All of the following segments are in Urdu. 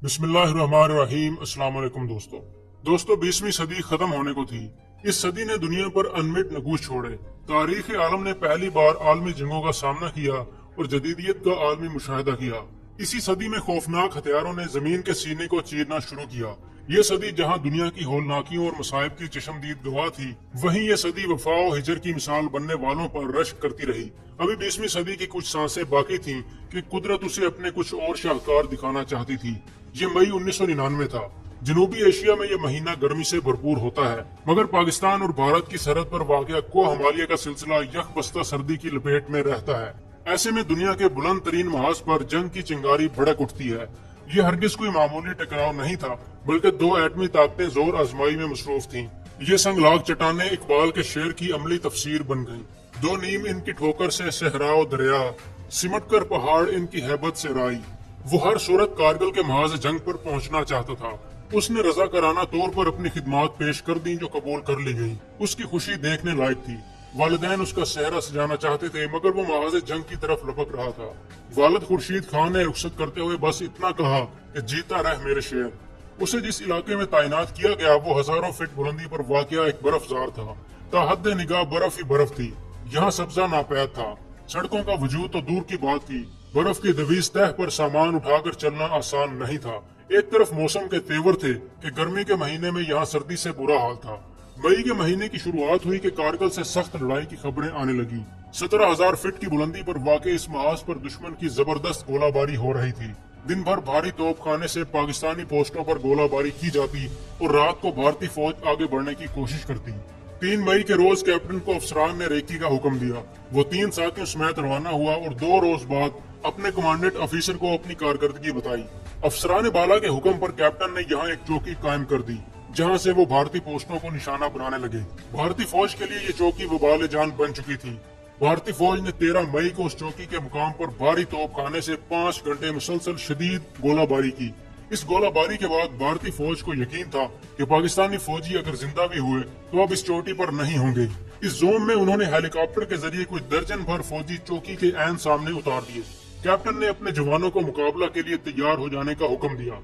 بسم اللہ الرحمن الرحیم۔ السلام علیکم دوستو 20ویں صدی ختم ہونے کو تھی۔ اس صدی نے دنیا پر انمٹ نگوش چھوڑے۔ تاریخ عالم نے پہلی بار عالمی جنگوں کا سامنا کیا اور جدیدیت کا عالمی مشاہدہ کیا۔ اسی صدی میں خوفناک ہتھیاروں نے زمین کے سینے کو چیرنا شروع کیا۔ یہ صدی جہاں دنیا کی ہولناکیوں اور مصائب کی چشمدید گواہ تھی، وہیں یہ صدی وفا و ہجر کی مثال بننے والوں پر رشک کرتی رہی۔ ابھی 20ویں صدی کی کچھ سانسیں باقی تھیں کہ قدرت اسے اپنے کچھ اور شاہکار دکھانا چاہتی تھی۔ یہ مئی 1999 تھا۔ جنوبی ایشیا میں یہ مہینہ گرمی سے بھرپور ہوتا ہے، مگر پاکستان اور بھارت کی سرحد پر واقع کوہ ہمالیہ کا سلسلہ یک بستہ سردی کی لپیٹ میں رہتا ہے۔ ایسے میں دنیا کے بلند ترین محاذ پر جنگ کی چنگاری بھڑک اٹھتی ہے۔ یہ ہرگز کوئی معمولی ٹکراؤ نہیں تھا، بلکہ دو ایٹمی طاقتیں زور آزمائی میں مصروف تھیں۔ یہ سنگلاخ چٹانیں اقبال کے شعر کی عملی تفسیر بن گئیں۔ دو نیم ان کی ٹھوکر سے صحرا و دریا، سمٹ کر پہاڑ ان کی ہیبت سے رائی۔ وہ ہر صورت کارگل کے محاذ جنگ پر پہنچنا چاہتا تھا۔ اس نے رضاکارانہ طور پر اپنی خدمات پیش کر دیں جو قبول کر لی گئی۔ اس کی خوشی دیکھنے لائق تھی۔ والدین اس کا صحرا سجانا چاہتے تھے، مگر وہ محاذ جنگ کی طرف لپک رہا تھا۔ والد خورشید خان نے رخصت کرتے ہوئے بس اتنا کہا کہ جیتا رہ میرے شیر۔ اسے جس علاقے میں تعینات کیا گیا وہ ہزاروں فٹ بلندی پر واقع ایک برف زار تھا۔ تا حد نگاہ برف ہی برف تھی۔ یہاں سبزہ ناپید تھا، سڑکوں کا وجود تو دور کی بات تھی۔ برف کی دویز تہ پر سامان اٹھا کر چلنا آسان نہیں تھا۔ ایک طرف موسم کے تیور تھے کہ گرمی کے مہینے میں یہاں سردی سے برا حال تھا۔ مئی کے مہینے کی شروعات ہوئی کہ کارگل سے سخت لڑائی کی خبریں آنے لگی۔ 17,000 فٹ کی بلندی پر واقع اس محاذ پر دشمن کی زبردست گولہ باری ہو رہی تھی۔ دن بھر بھاری توپ خانے سے پاکستانی پوسٹوں پر گولہ باری کی جاتی اور رات کو بھارتی فوج آگے بڑھنے کی کوشش کرتی۔ 3 مئی کے روز کیپٹن کو افسران نے ریکی کا حکم دیا۔ وہ 3 ساتھیوں سمیت روانہ ہوا اور 2 روز بعد اپنے کمانڈنٹ آفیسر کو اپنی کارکردگی بتائی۔ افسران بالا کے حکم پر کیپٹن نے یہاں ایک چوکی قائم کر دی، جہاں سے وہ بھارتی پوسٹوں کو نشانہ بنانے لگے۔ بھارتی فوج کے لیے یہ چوکی وبال جان بن چکی تھی۔ بھارتی فوج نے 13 مئی کو اس چوکی کے مقام پر بھاری توپ خانے سے 5 گھنٹے مسلسل شدید گولہ باری کی۔ اس گولہ باری کے بعد بھارتی فوج کو یقین تھا کہ پاکستانی فوجی اگر زندہ بھی ہوئے تو اب اس چوٹی پر نہیں ہوں گے۔ اس زوم میں انہوں نے ہیلی کاپٹر کے ذریعے کچھ درجن بھر فوجی چوکی کے عین سامنے اتار دیے۔ کیپٹن نے اپنے جوانوں کو مقابلہ کے لیے تیار ہو جانے کا حکم دیا۔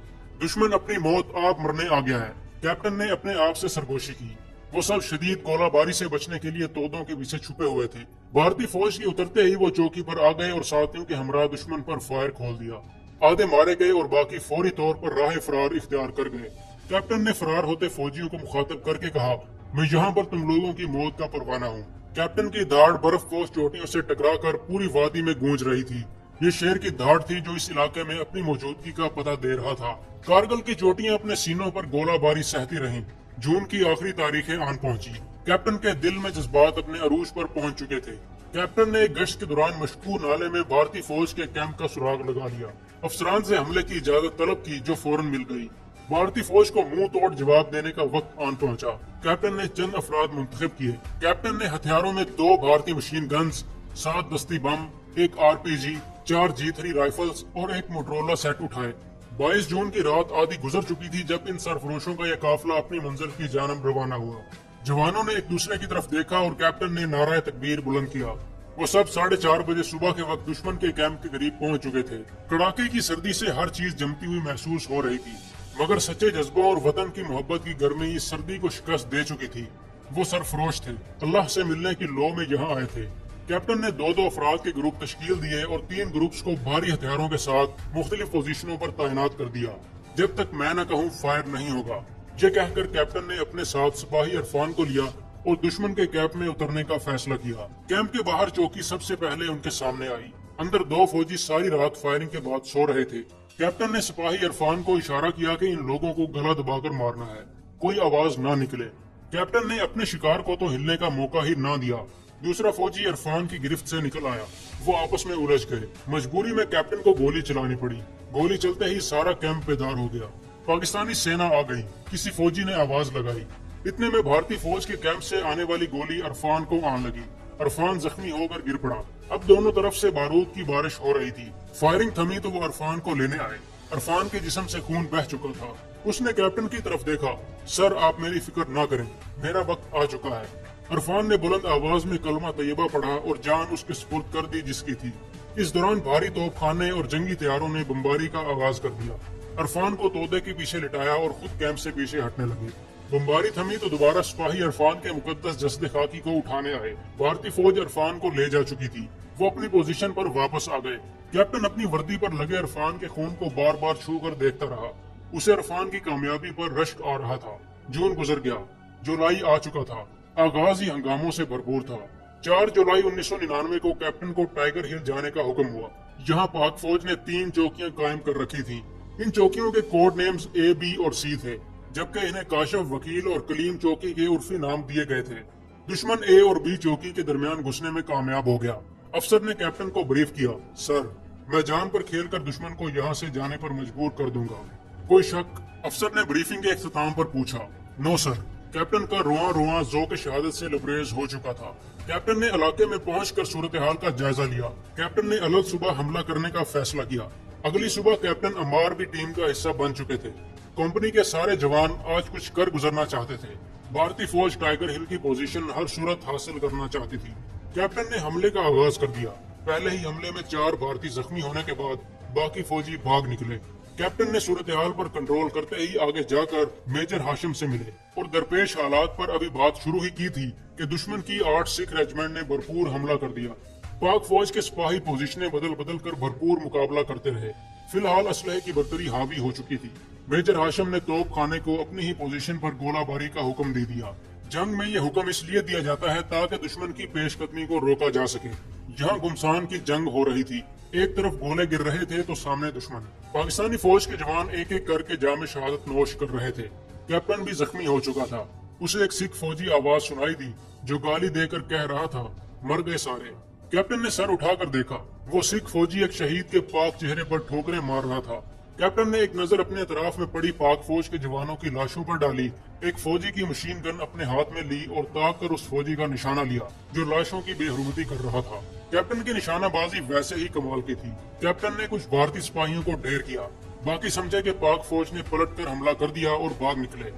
دشمن اپنی موت آپ مرنے آ گیا ہے۔ کیپٹن نے اپنے آپ سے سرگوشی کی۔ وہ سب شدید گولہ باری سے بچنے کے لیے تودوں کے پیچھے چھپے ہوئے تھے۔ بھارتی فوج کے اترتے ہی وہ چوکی پر آ گئے اور ساتھیوں کے ہمراہ دشمن پر فائر کھول دیا۔ آدھے مارے گئے اور باقی فوری طور پر راہ فرار اختیار کر گئے۔ کیپٹن نے فرار ہوتے فوجیوں کو مخاطب کر کے کہا، میں یہاں پر تم لوگوں کی موت کا پروانہ ہوں۔ کیپٹن کی دھاڑ برف پوش چوٹیوں سے ٹکرا کر پوری وادی میں گونج رہی تھی۔ یہ شیر کی دھاڑ تھی جو اس علاقے میں اپنی موجودگی کا پتہ دے رہا تھا۔ کارگل کی چوٹیاں اپنے سینوں پر گولہ باری سہتی رہیں۔ جون کی آخری تاریخیں آن پہنچی۔ کیپٹن کے دل میں جذبات اپنے عروج پر پہنچ چکے تھے۔ کیپٹن نے ایک گشت کے دوران مشکور نالے میں بھارتی فوج کے کیمپ کا سراغ لگا لیا۔ افسران سے حملے کی اجازت طلب کی جو فوراً مل گئی۔ بھارتی فوج کو منہ توڑ جواب دینے کا وقت آن پہنچا۔ کیپٹن نے چند افراد منتخب کیے۔ کیپٹن نے ہتھیاروں میں 2 بھارتی مشین گنز، 7 دستی بم، ایک RPG، 4 G3 رائفلز اور ایک موٹرولا سیٹ اٹھائے۔ 22 جون کی رات آدھی گزر چکی تھی جب ان سرفروشوں کا یہ قافلہ اپنی منزل کی جانب روانہ ہوا۔ جوانوں نے ایک دوسرے کی طرف دیکھا اور کیپٹن نے نعرہ تکبیر بلند کیا۔ وہ سب 4:30 بجے صبح کے وقت دشمن کے کیمپ کے قریب پہنچ چکے تھے۔ کڑاکے کی سردی سے ہر چیز جمتی ہوئی محسوس ہو رہی تھی، مگر سچے جذبوں اور وطن کی محبت کی گرمی اس سردی کو شکست دے چکی تھی۔ وہ سرفروش تھے، اللہ سے ملنے کی لو میں یہاں آئے تھے۔ کیپٹن نے 2 افراد کے گروپ تشکیل دیے اور 3 گروپس کو بھاری ہتھیاروں کے ساتھ مختلف پوزیشنوں پر تعینات کر دیا۔ جب تک میں نہ کہوں فائر نہیں ہوگا، یہ کہہ کر کیپٹن نے اپنے ساتھ سپاہی عرفان کو لیا اور دشمن کے کیمپ میں اترنے کا فیصلہ کیا۔ کیمپ کے باہر چوکی سب سے پہلے ان کے سامنے آئی۔ اندر 2 فوجی ساری رات فائرنگ کے بعد سو رہے تھے۔ کیپٹن نے سپاہی عرفان کو اشارہ کیا کہ ان لوگوں کو گلا دبا کر مارنا ہے، کوئی آواز نہ نکلے۔ کیپٹن نے اپنے شکار کو تو ہلنے کا موقع ہی نہ دیا۔ دوسرا فوجی عرفان کی گرفت سے نکل آیا۔ وہ آپس میں الجھ گئے۔ مجبوری میں کیپٹن کو گولی چلانی پڑی۔ گولی چلتے ہی سارا کیمپ بیدار ہو گیا۔ پاکستانی سینا آ گئی۔ کسی فوجی نے آواز لگائی۔ اتنے میں بھارتی فوج کے کیمپ سے آنے والی گولی عرفان کو آن لگی۔ عرفان زخمی ہو کر گر پڑا۔ اب دونوں طرف سے بارود کی بارش ہو رہی تھی۔ فائرنگ تھمی تو وہ عرفان کو لینے آئے۔ عرفان کے جسم سے خون بہہ چکا تھا۔ اس نے کیپٹن کی طرف دیکھا۔ سر، آپ میری فکر نہ کریں، میرا وقت آ چکا ہے۔ عرفان نے بلند آواز میں کلمہ طیبہ پڑھا اور جان اس کے سپرد کر دی جس کی تھی۔ اس دوران بھاری توپ خانے اور جنگی طیاروں نے بمباری کا آغاز کر دیا۔ عرفان کو تودے کے پیچھے لٹایا اور خود کیمپ سے پیچھے ہٹنے لگے۔ بمباری تھمی تو دوبارہ سپاہی عرفان کے مقدس جسد خاکی کو اٹھانے آئے۔ بھارتی فوج عرفان کو لے جا چکی تھی، وہ اپنی پوزیشن پر واپس آ گئے۔ کیپٹن اپنی وردی پر لگے عرفان کے خون کو بار بار چھو کر دیکھتا رہا۔ اسے عرفان کی کامیابی پر رشک آ رہا تھا۔ جون گزر گیا، جولائی آ چکا تھا، آغاز ہی ہنگاموں سے بھرپور تھا۔ 4 جولائی 1999 کو کیپٹن کو ٹائیگر ہل جانے کا حکم ہوا۔ یہاں پاک فوج نے 3 چوکیاں قائم کر رکھی تھیں۔ ان چوکیوں کے کوڈ نیمز A, B اور C تھے، جبکہ انہیں کاشف، وکیل اور کلیم چوکی کے عرفی نام دیے گئے تھے۔ دشمن A اور B چوکی کے درمیان گھسنے میں کامیاب ہو گیا۔ افسر نے کیپٹن کو بریف کیا، سر، میں جان پر کھیل کر دشمن کو یہاں سے جانے پر مجبور کر دوں گا۔ کوئی شک؟ افسر نے بریفنگ کے اختتام پر پوچھا۔ نو سر۔ کیپٹن کا رواں رواں ذوق شہادت سے لبریز ہو چکا تھا۔ کیپٹن نے علاقے میں پہنچ کر صورتحال کا جائزہ لیا۔ کیپٹن نے الگ صبح حملہ کرنے کا فیصلہ کیا۔ اگلی صبح کیپٹن عمار بھی ٹیم کا حصہ بن چکے تھے۔ کمپنی کے سارے جوان آج کچھ کر گزرنا چاہتے تھے۔ بھارتی فوج ٹائیگر ہل کی پوزیشن ہر صورت حاصل کرنا چاہتی تھی۔ کیپٹن نے حملے کا آغاز کر دیا۔ پہلے ہی حملے میں 4 بھارتی زخمی ہونے کے بعد باقی فوجی بھاگ نکلے۔ کیپٹن نے صورتحال پر کنٹرول کرتے ہی آگے جا کر میجر ہاشم سے ملے اور درپیش حالات پر ابھی بات شروع ہی کی تھی کہ دشمن کی 8 سکھ ریجمنٹ نے بھرپور حملہ کر دیا۔ پاک فوج کے سپاہی پوزیشنیں بدل بدل کر بھرپور مقابلہ کرتے رہے۔ فی الحال اسلحے کی برتری حاوی ہو چکی تھی۔ میجر ہاشم نے توپ خانے کو اپنی ہی پوزیشن پر گولہ باری کا حکم دے دیا۔ جنگ میں یہ حکم اس لیے دیا جاتا ہے تاکہ دشمن کی پیش قدمی کو روکا جا سکے۔ یہاں گمسان کی جنگ ہو رہی تھی، ایک طرف گولے گر رہے تھے تو سامنے دشمن۔ پاکستانی فوج کے جوان ایک ایک کر کے جام شہادت نوش کر رہے تھے۔ کیپٹن بھی زخمی ہو چکا تھا۔ اسے ایک سکھ فوجی آواز سنائی دی جو گالی دے کر کہہ رہا تھا، مر گئے سارے۔ کیپٹن نے سر اٹھا کر دیکھا، وہ سکھ فوجی ایک شہید کے پاک چہرے پر ٹھوکریں مار رہا تھا۔ کیپٹن نے ایک نظر اپنے اطراف میں پڑی پاک فوج کے جوانوں کی لاشوں پر ڈالی، ایک فوجی کی مشین گن اپنے ہاتھ میں لی اور تاک کر اس فوجی کا نشانہ لیا جو لاشوں کی بے حرمتی کر رہا تھا۔ کیپٹن کی نشانہ بازی ویسے ہی کمال کی تھی۔ کیپٹن نے کچھ بھارتی سپاہیوں کو ڈھیر کیا، باقی سمجھے کہ پاک فوج نے پلٹ کر حملہ کر دیا اور بھاگ نکلے۔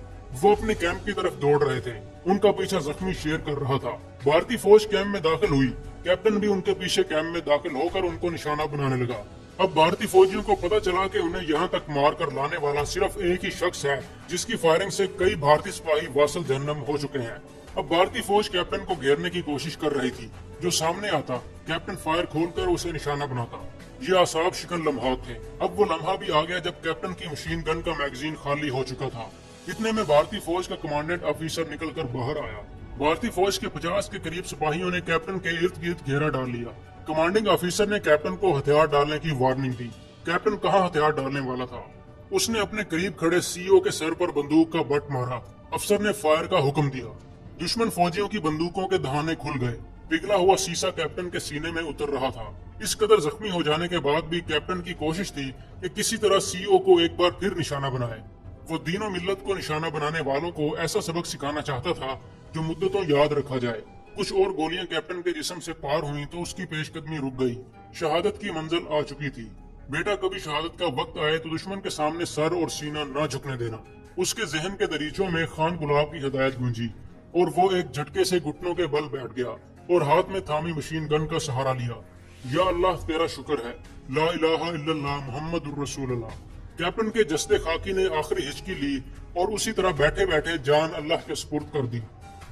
وہ اپنے کیمپ کی طرف دوڑ رہے تھے، ان کا پیچھا زخمی شیر کر رہا تھا۔ بھارتی فوج کیمپ میں داخل ہوئی، کیپٹن بھی ان کے پیچھے کیمپ میں داخل ہو کر ان کو نشانہ بنانے لگا۔ اب بھارتی فوجیوں کو پتہ چلا کہ انہیں یہاں تک مار کر لانے والا صرف ایک ہی شخص ہے جس کی فائرنگ سے کئی بھارتی سپاہی واصل جہنم ہو چکے ہیں۔ اب بھارتی فوج کیپٹن کو گھیرنے کی کوشش کر رہی تھی، جو سامنے آتا کیپٹن فائر کھول کر اسے نشانہ بناتا۔ یہ اعصاب شکن لمحات تھے۔ اب وہ لمحہ بھی آ گیا جب کیپٹن کی مشین گن کا میگزین خالی ہو چکا تھا۔ اتنے میں بھارتی فوج کا کمانڈنٹ آفیسر نکل کر باہر آیا۔ بھارتی فوج کے 50 کے قریب سپاہیوں نے کیپٹن کے ارد گرد گھیرا ڈال لیا۔ کمانڈنگ آفیسر نے کیپٹن کو ہتھیار ڈالنے کی وارننگ دی۔ کیپٹن کہاں ہتھیار ڈالنے والا تھا؟ اس نے اپنے قریب کھڑے CO کے سر پر بندوق کا بٹ مارا۔ افسر نے فائر کا حکم دیا۔ دشمن فوجیوں کی بندوقوں کے دہانے کھل گئے۔ پگھلا ہوا سیسا کیپٹن کے سینے میں اتر رہا تھا۔ اس قدر زخمی ہو جانے کے بعد بھی کیپٹن کی کوشش تھی کہ کسی طرح CO کو ایک بار پھر نشانہ بنائے۔ وہ دین و ملت کو نشانہ بنانے والوں کو ایسا سبق سکھانا چاہتا تھا جو مدتوں یاد رکھا جائے۔ کچھ اور گولیاں کیپٹن کے جسم سے پار ہوئیں تو اس کی پیش قدمی رک گئی۔ شہادت کی منزل آ چکی تھی۔ بیٹا، کبھی شہادت کا وقت آئے تو دشمن کے سامنے سر اور سینہ نہ جھکنے دینا۔ اس کے ذہن کے دریچوں میں خان گلاب کی ہدایت گونجی اور وہ ایک جھٹکے سے گھٹنوں کے بل بیٹھ گیا اور ہاتھ میں تھامی مشین گن کا سہارا لیا۔ یا اللہ، تیرا شکر ہے، لا الہ الا اللہ محمد الرسول اللہ۔ کیپٹن کے جسد خاکی نے آخری ہچکی لی اور اسی طرح بیٹھے بیٹھے جان اللہ کے سپرد کر دی۔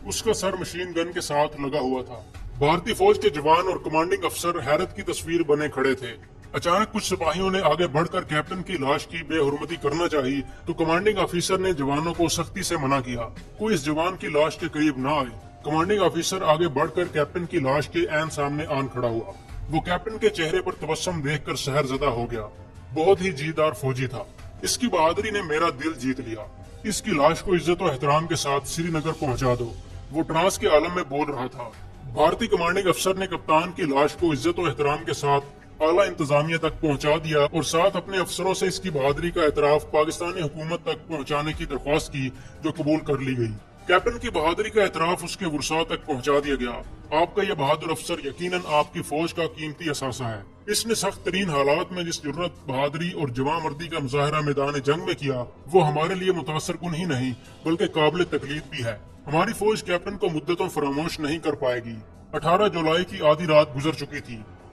اس کا سر مشین گن کے ساتھ لگا ہوا تھا۔ بھارتی فوج کے جوان اور کمانڈنگ افسر حیرت کی تصویر بنے کھڑے تھے۔ اچانک کچھ سپاہیوں نے آگے بڑھ کر کیپٹن کی لاش کی بے حرمتی کرنا چاہی تو کمانڈنگ آفیسر نے جوانوں کو سختی سے منع کیا، کوئی اس جوان کی لاش کے قریب نہ آئے۔ کمانڈنگ آفیسر آگے بڑھ کر کیپٹن کی لاش کے عین سامنے آن کھڑا ہوا۔ وہ کیپٹن کے چہرے پر تبسم دیکھ کر سحر زدہ ہو گیا۔ بہت ہی جیدار فوجی تھا، اس کی بہادری نے میرا دل جیت لیا۔ اس کی لاش کو عزت و احترام کے ساتھ سری نگر پہنچا دو۔ وہ ٹرانس کے عالم میں بول رہا تھا۔ بھارتی کمانڈنگ افسر نے کپتان کی لاش کو عزت و احترام کے ساتھ اعلیٰ انتظامیہ تک پہنچا دیا اور ساتھ اپنے افسروں سے اس کی بہادری کا اعتراف پاکستانی حکومت تک پہنچانے کی درخواست کی، جو قبول کر لی گئی۔ کیپٹن کی بہادری کا اعتراف اس کے ورثاء تک پہنچا دیا گیا۔ آپ کا یہ بہادر افسر یقیناً آپ کی فوج کا قیمتی اثاثہ ہے۔ اس نے سخت ترین حالات میں جس جرت، بہادری اور جواں مردی کا مظاہرہ میدان جنگ میں کیا، وہ ہمارے لیے متاثر کن ہی نہیں بلکہ قابل تقلید بھی ہے۔ ہماری فوج کیپٹن کو مدتوں فراموش نہیں کر پائے گی۔ 18 جولائی کی آدھی رات گزر چکی تھی۔